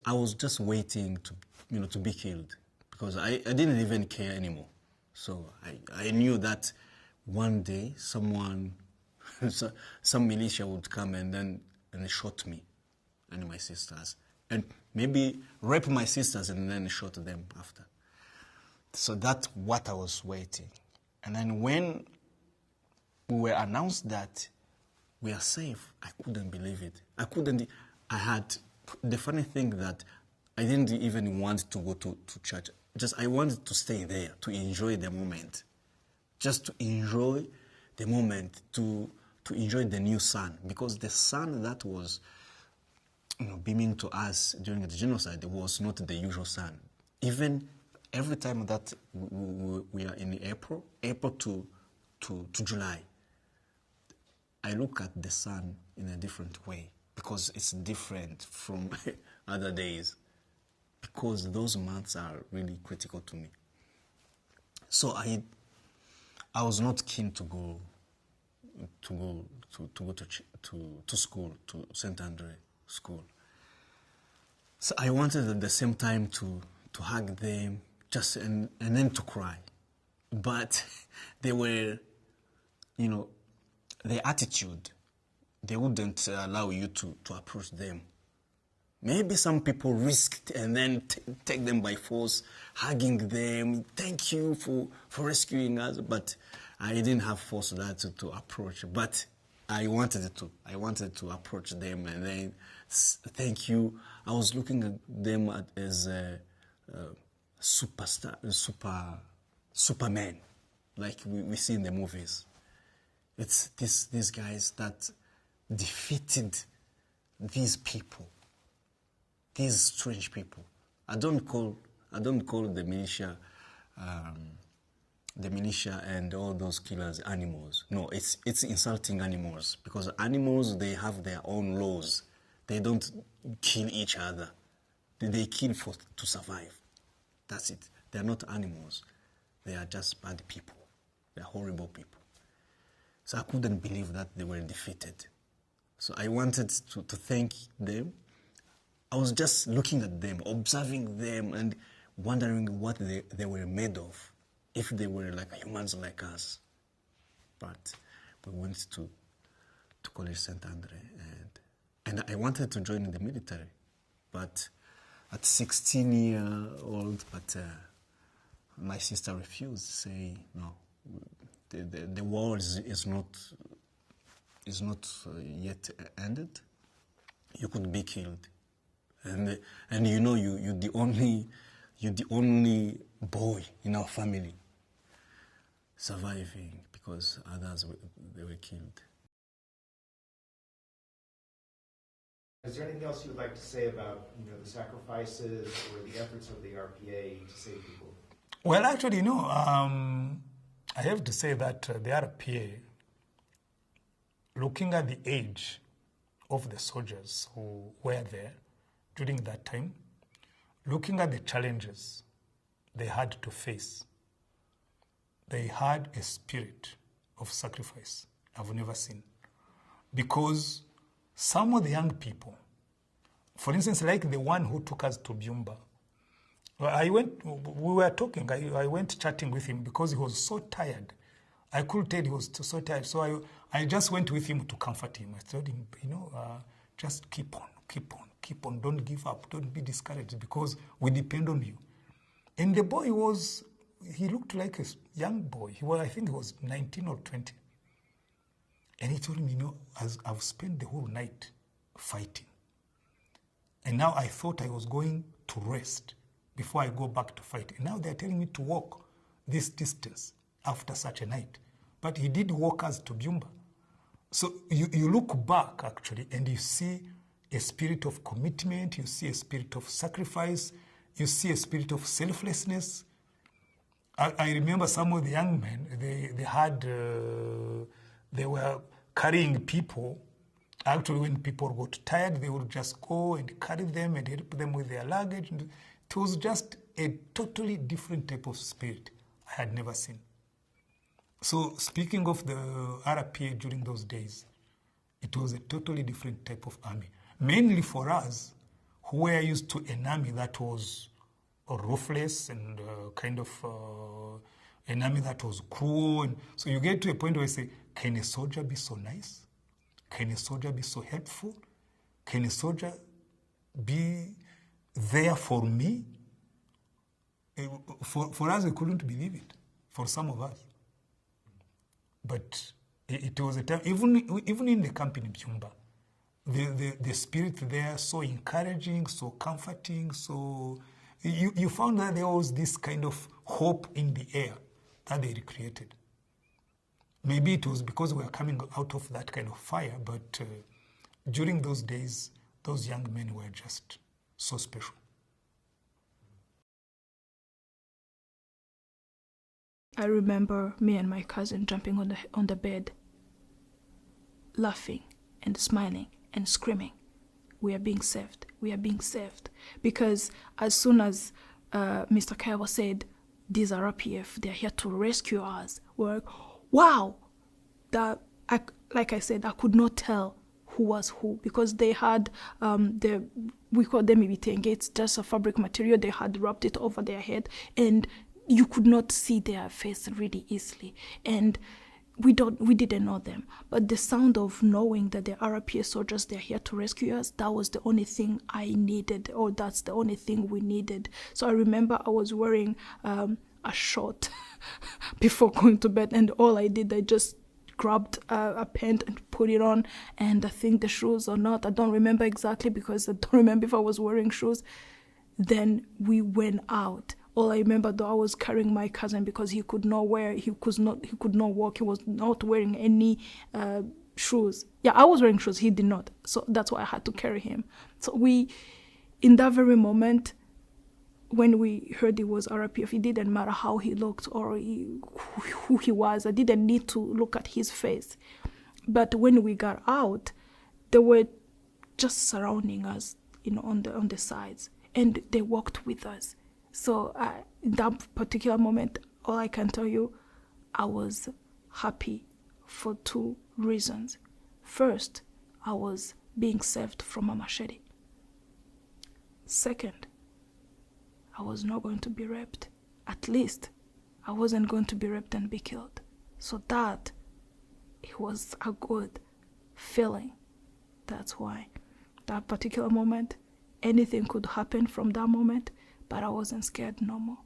I was just waiting to be killed because I didn't even care anymore. So I knew that one day someone, some militia would come and shot me and my sisters. And maybe rape my sisters and then shot them after. So that's what I was waiting. And then when we were announced that we are safe, I couldn't believe it. The funny thing that I didn't even want to go to church. Just I wanted to stay there, to enjoy the moment. Just to enjoy the moment, to enjoy the new sun. Because the sun that was beaming to us during the genocide was not the usual sun. Even every time that we are in April to July, I look at the sun in a different way because it's different from other days. Because those months are really critical to me. So I was not keen to go to school, to St. Andre school. So I wanted at the same time to hug them, and then to cry. But they were, their attitude, they wouldn't allow you to approach them. Maybe some people risked and then take them by force, hugging them, thank you for rescuing us. But I didn't have force that to approach. But I wanted to approach them and then thank you. I was looking at them as Superman, like we see in the movies. It's these guys that defeated these people. These strange people. I don't call the militia and all those killers animals. No, it's insulting animals because animals, they have their own laws. They don't kill each other. They kill to survive. That's it. They're not animals. They are just bad people. They're horrible people. So I couldn't believe that they were defeated. So I wanted to thank them. I was just looking at them, observing them, and wondering what they were made of, if they were like humans like us. But we went to College St. Andre, and I wanted to join the military, but at 16-year-old, but my sister refused, saying, no, the war is not yet ended. You could be killed. And you're the only boy in our family surviving because others they were killed. Is there anything else you would like to say about the sacrifices or the efforts of the RPA to save people? Well, actually, I have to say that the RPA, looking at the age of the soldiers who were there during that time, looking at the challenges they had to face, they had a spirit of sacrifice I've never seen. Because some of the young people, for instance, like the one who took us to Byumba, we were talking, I went chatting with him because he was so tired. I couldn't tell he was so tired. So I just went with him to comfort him. I told him, just keep on, don't give up, don't be discouraged because we depend on you. And the boy he looked like a young boy. I think he was 19 or 20. And he told me, I've spent the whole night fighting. And now I thought I was going to rest before I go back to fight. And now they're telling me to walk this distance after such a night. But he did walk us to Byumba. So you look back, actually, and you see a spirit of commitment, you see a spirit of sacrifice, you see a spirit of selflessness. I remember some of the young men, they were carrying people. Actually, when people got tired, they would just go and carry them and help them with their luggage. It was just a totally different type of spirit I had never seen. So speaking of the RPA during those days, it was a totally different type of army. Mainly for us, who were used to an army that was ruthless and kind of an army that was cruel. And so you get to a point where you say, can a soldier be so nice? Can a soldier be so helpful? Can a soldier be there for me? For us, we couldn't believe it, for some of us. But it was a time, even in the camp in Byumba, the spirit there, so encouraging, so comforting, so you found that there was this kind of hope in the air that they recreated. Maybe it was because we were coming out of that kind of fire, but during those days, those young men were just so special. I remember me and my cousin jumping on the bed, laughing and smiling and screaming, "We are being saved, we are being saved." Because as soon as Mr. Kaiwa said, "These are RPF, they're here to rescue us," we're like, wow! Like I said, I could not tell who was who, because they had we call them ibitenge, it's just a fabric material, they had wrapped it over their head, and you could not see their face really easily. And we didn't know them. But the sound of knowing that the RPF soldiers, they're here to rescue us, that was the only thing I needed, or that's the only thing we needed. So I remember I was wearing a short before going to bed, and all I did, I just grabbed a pant and put it on, and I think the shoes or not, I don't remember exactly, because I don't remember if I was wearing shoes. Then we went out. All I remember, though, I was carrying my cousin because he could not walk. He was not wearing any shoes. Yeah, I was wearing shoes. He did not. So that's why I had to carry him. So in that very moment, when we heard it was RPF, it didn't matter how he looked or who he was. I didn't need to look at his face. But when we got out, they were just surrounding us, on the sides, and they walked with us. So in that particular moment, all I can tell you, I was happy for two reasons. First, I was being saved from a machete. Second, I was not going to be raped. At least, I wasn't going to be raped and be killed. So it was a good feeling. That's why that particular moment, anything could happen from that moment, but I wasn't scared no more.